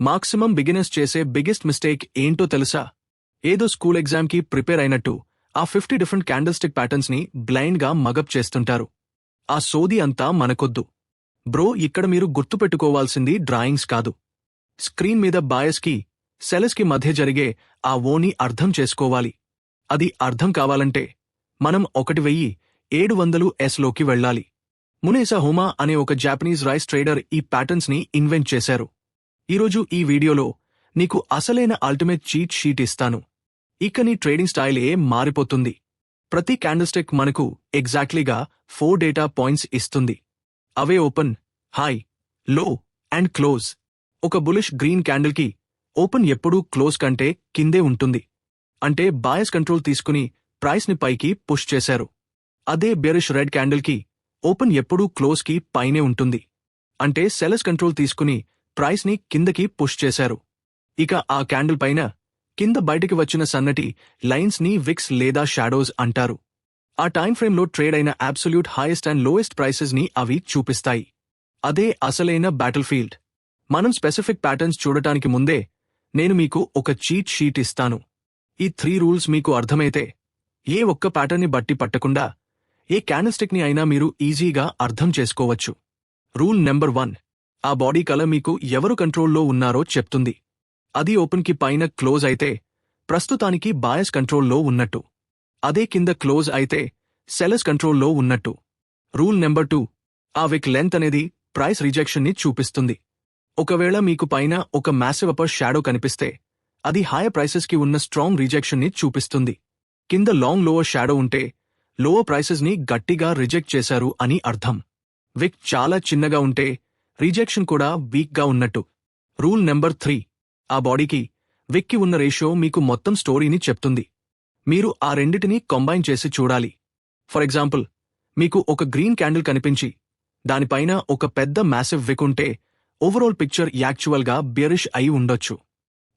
Maximum beginners చేసే biggest mistake ఏంటో తెలుసా? ఏదో స్కూల్ ఎగ్జామ్కి ప్రిపేర్ అయినట్టు ఆ 50 డిఫరెంట్ క్యాండిల్స్టిక్ ప్యాటర్న్స్ని బ్లైండ్గా మగప్ చేస్తుంటారు. ఆ సోది అంతా మనకొద్దు బ్రో. ఇక్కడ మీరు గుర్తుపెట్టుకోవాల్సింది డ్రాయింగ్స్ కాదు, స్క్రీన్ మీద బాయస్కి సెలర్స్కి మధ్య జరిగే ఆ ఓని అర్థం చేసుకోవాలి. అది అర్థం కావాలంటే మనం 1700 లోకి వెళ్ళాలి. మునేసా హోమా అనే ఒక జాపనీస్ రైస్ ట్రేడర్ ఈ ప్యాటర్న్స్ని ఇన్వెంట్ చేశారు. ఈరోజు ఈ వీడియోలో నీకు అసలైన అల్టిమేట్ చీట్ షీట్ ఇస్తాను. ఇక నీ ట్రేడింగ్ స్టైలే మారిపోతుంది. ప్రతి క్యాండిల్స్టిక్ మనకు ఎగ్జాక్ట్లీగా 4 డేటా పాయింట్స్ ఇస్తుంది. అవే ఓపెన్, హై, లో అండ్ క్లోజ్. ఒక బులిష్ గ్రీన్ క్యాండిల్కి ఓపెన్ ఎప్పుడూ క్లోజ్ కంటే కిందే ఉంటుంది, అంటే బాయస్ కంట్రోల్ తీసుకుని ప్రైస్ని పైకి పుష్ చేశారు. అదే బేరిష్ రెడ్ క్యాండిల్కి ఓపెన్ ఎప్పుడూ క్లోజ్కి పైనే ఉంటుంది, అంటే సెలర్స్ కంట్రోల్ తీసుకుని ప్రైస్ని కిందకి పుష్ చేశారు. ఇక ఆ క్యాండిల్ పైన కింద బయటికి వచ్చిన సన్నటి లైన్స్ని విక్స్ లేదా షాడోస్ అంటారు. ఆ టైం ఫ్రేమ్లో ట్రేడ్ అయిన అబ్సల్యూట్ హైయెస్ట్ అండ్ లోయెస్ట్ ప్రైసెస్ని అవి చూపిస్తాయి. అదే అసలైన బ్యాటిల్ ఫీల్డ్. మనం స్పెసిఫిక్ ప్యాటర్న్స్ చూడటానికి ముందే నేను మీకు ఒక చీట్ షీట్ ఇస్తాను. ఈ 3 రూల్స్ మీకు అర్థమైతే ఏ ఒక్క ప్యాటర్న్ని బట్టి పట్టకుండా ఏ క్యాండిల్స్టిక్ని అయినా మీరు ఈజీగా అర్థం చేసుకోవచ్చు. రూల్ నెంబర్ 1, ఆ బాడీ కలర్ మీకు ఎవరు కంట్రోల్లో ఉన్నారో చెప్తుంది. అది ఓపెన్కి పైన క్లోజ్ అయితే ప్రస్తుతానికి బాయస్ కంట్రోల్లో ఉన్నట్టు, అదే కింద క్లోజ్ అయితే సెలర్స్ కంట్రోల్లో ఉన్నట్టు. రూల్ నెంబర్ 2, ఆ విక్ లెంత్ అనేది ప్రైస్ రిజెక్షన్ని చూపిస్తుంది. ఒకవేళ మీకు పైన ఒక మ్యాసివ్ అప్పర్ షాడో కనిపిస్తే అది హైయర్ ప్రైసెస్కి ఉన్న స్ట్రాంగ్ రిజెక్షన్ని చూపిస్తుంది. కింద లాంగ్ లోవర్ షాడో ఉంటే లోవర్ ప్రైసెస్ని గట్టిగా రిజెక్ట్ చేశారు అని అర్థం. విక్ చాలా చిన్నగా ఉంటే రిజెక్షన్ కూడా వీక్గా ఉన్నట్టు. రూల్ నెంబర్ 3, ఆ బాడీకి విక్కి ఉన్న రేషియో మీకు మొత్తం స్టోరీని చెప్తుంది. మీరు ఆ రెండిటిని కంబైన్ చేసి చూడాలి. ఫర్ ఎగ్జాంపుల్, మీకు ఒక గ్రీన్ క్యాండిల్ కనిపించి దానిపైన ఒక పెద్ద మ్యాసివ్ విక్ ఉంటే ఓవరాల్ పిక్చర్ యాక్చువల్గా బేరిష్ అయి ఉండొచ్చు,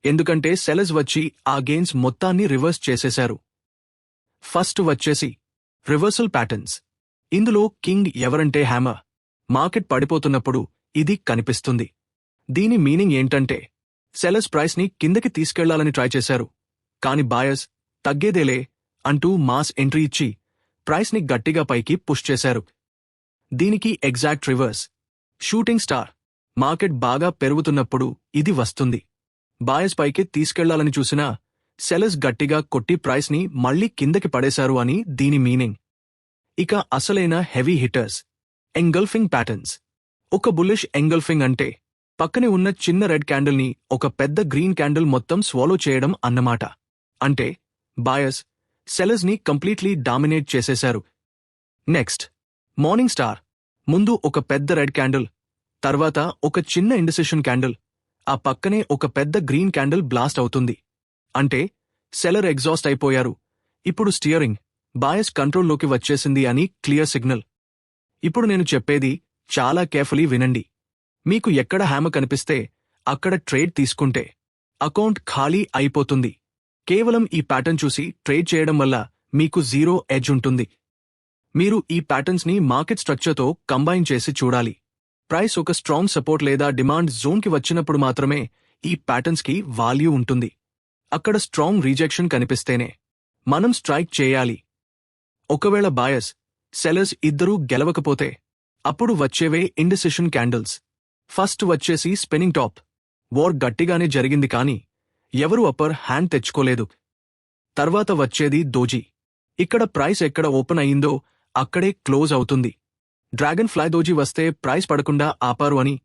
ఎందుకంటే సెలర్స్ వచ్చి ఆ గెయిన్స్ మొత్తాన్ని రివర్స్ చేసేశారు. ఫస్ట్ వచ్చేసి రివర్సల్ ప్యాటర్న్స్. ఇందులో కింగ్ ఎవరంటే హ్యామర్. మార్కెట్ పడిపోతున్నప్పుడు ఇది కనిపిస్తుంది. దీని మీనింగ్ ఏంటంటే సెలర్స్ ప్రైస్ని కిందకి తీసుకెళ్లాలని ట్రై చేశారు, కాని బాయర్స్ తగ్గేదేలే అంటూ మాస్ ఎంట్రీ ఇచ్చి ప్రైస్ని గట్టిగా పైకి పుష్ చేశారు. దీనికి exact reverse shooting star. Market బాగా పెరుగుతున్నప్పుడు ఇది వస్తుంది. బాయర్స్ పైకి తీసుకెళ్లాలని చూసినా సెలర్స్ గట్టిగా కొట్టి ప్రైస్ని మళ్లీ కిందకి పడేశారు అని దీని మీనింగ్. ఇక అసలైన హెవీ హిట్టర్స్, ఎంగల్ఫింగ్ ప్యాటర్న్స్. ఒక బుల్లిష్ ఎంగల్ఫింగ్ అంటే పక్కనే ఉన్న చిన్న రెడ్ క్యాండిల్ని ఒక పెద్ద గ్రీన్ క్యాండిల్ మొత్తం స్వాలో చేయడం అన్నమాట. అంటే బాయర్స్ సెలర్స్ని కంప్లీట్లీ డామినేట్ చేసేశారు. Next morning star. ముందు ఒక పెద్ద రెడ్ క్యాండిల్, తర్వాత ఒక చిన్న ఇండిసిషన్ క్యాండిల్, ఆ పక్కనే ఒక పెద్ద గ్రీన్ క్యాండిల్ బ్లాస్ట్ అవుతుంది. అంటే సెలర్ ఎగ్జాస్ట్ అయిపోయారు, ఇప్పుడు స్టియరింగ్ బాయస్ కంట్రోల్లోకి వచ్చేసింది అని క్లియర్ సిగ్నల్. ఇప్పుడు నేను చెప్పేది చాలా కేర్ఫుల్లీ వినండి. మీకు ఎక్కడ హ్యామర్ కనిపిస్తే అక్కడ ట్రేడ్ తీసుకుంటే అకౌంట్ ఖాళీ అయిపోతుంది. కేవలం ఈ ప్యాటర్న్ చూసి ట్రేడ్ చేయడం వల్ల మీకు జీరో ఎడ్జ్ ఉంటుంది. మీరు ఈ ప్యాటర్న్స్ని మార్కెట్ స్ట్రక్చర్తో కంబైన్ చేసి చూడాలి. ప్రైస్ ఒక స్ట్రాంగ్ సపోర్ట్ లేదా డిమాండ్ జోన్కి వచ్చినప్పుడు మాత్రమే ఈ ప్యాటర్న్స్కి వాల్యూ ఉంటుంది. అక్కడ స్ట్రాంగ్ రిజెక్షన్ కనిపిస్తేనే మనం స్ట్రైక్ చేయాలి. ఒకవేళ బాయర్స్ సెలర్స్ ఇద్దరూ గెలవకపోతే అప్పుడు వచ్చేవే ఇండిసిషన్ క్యాండిల్స్. ఫస్ట్ వచ్చేసి స్పిన్నింగ్ టాప్. వార్ గట్టిగానే జరిగింది కానీ ఎవరూ అప్పర్ హ్యాండ్ తెచ్చుకోలేదు. తర్వాత వచ్చేది దోజీ. ఇక్కడ ప్రైస్ ఎక్కడ ఓపెన్ అయిందో అక్కడే క్లోజ్ అవుతుంది. డ్రాగన్ ఫ్లై దోజీ వస్తే ప్రైస్ పడకుండా ఆపారు అని,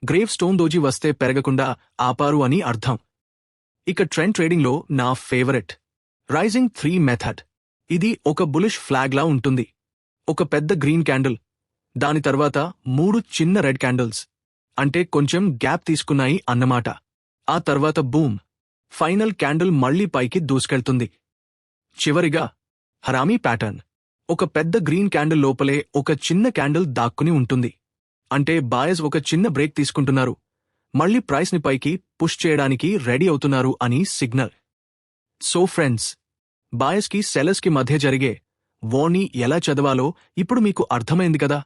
గ్రేవ్ స్టోన్ దోజీ వస్తే పెరగకుండా ఆపారు అని అర్థం. ఇక ట్రెండ్ ట్రేడింగ్లో నా ఫేవరెట్ రైజింగ్ 3 మెథడ్. ఇది ఒక బులిష్ ఫ్లాగ్లా ఉంటుంది. ఒక పెద్ద గ్రీన్ క్యాండిల్, దాని తర్వాత 3 చిన్న రెడ్ క్యాండిల్స్, అంటే కొంచెం గ్యాప్ తీసుకున్నాయి అన్నమాట. ఆ తర్వాత బూమ్, ఫైనల్ క్యాండిల్ మళ్లీ పైకి దూసుకెళ్తుంది. చివరిగా హరామీ ప్యాటర్న్. ఒక పెద్ద గ్రీన్ క్యాండిల్ లోపలే ఒక చిన్న క్యాండిల్ దాక్కుని ఉంటుంది, అంటే బాయర్స్ ఒక చిన్న బ్రేక్ తీసుకుంటున్నారు, మళ్లీ ప్రైస్ని పైకి పుష్ చేయడానికి రెడీ అవుతున్నారు అని సిగ్నల్. సో ఫ్రెండ్స్, బాయర్స్కి సెలర్స్కి మధ్య జరిగే వార్ని ఎలా చదవాలో ఇప్పుడు మీకు అర్థమైంది కదా.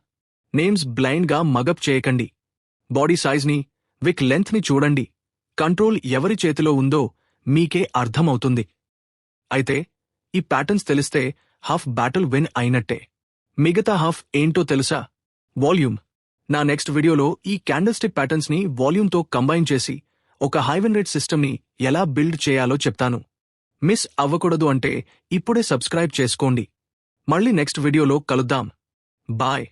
నేమ్స్ బ్లైండ్గా మగప్ చేయకండి. బాడీ సైజ్ని, విక్ లెంత్ని చూడండి. కంట్రోల్ ఎవరి చేతిలో ఉందో మీకే అర్థమవుతుంది. అయితే ఈ ప్యాటర్న్స్ తెలిస్తే హాఫ్ బ్యాటిల్ విన్ అయినట్టే. మిగతా హాఫ్ ఏంటో తెలుసా? వాల్యూమ్. నా నెక్స్ట్ వీడియోలో ఈ క్యాండిల్స్టిక్ ప్యాటర్న్స్ ని వాల్యూమ్తో కంబైన్ చేసి ఒక హై విన్ రేట్ సిస్టమ్ని ఎలా బిల్డ్ చేయాలో చెప్తాను. మిస్ అవ్వకూడదు అంటే ఇప్పుడే సబ్స్క్రైబ్ చేసుకోండి. మళ్ళీ నెక్స్ట్ వీడియోలో కలుద్దాం. బాయ్.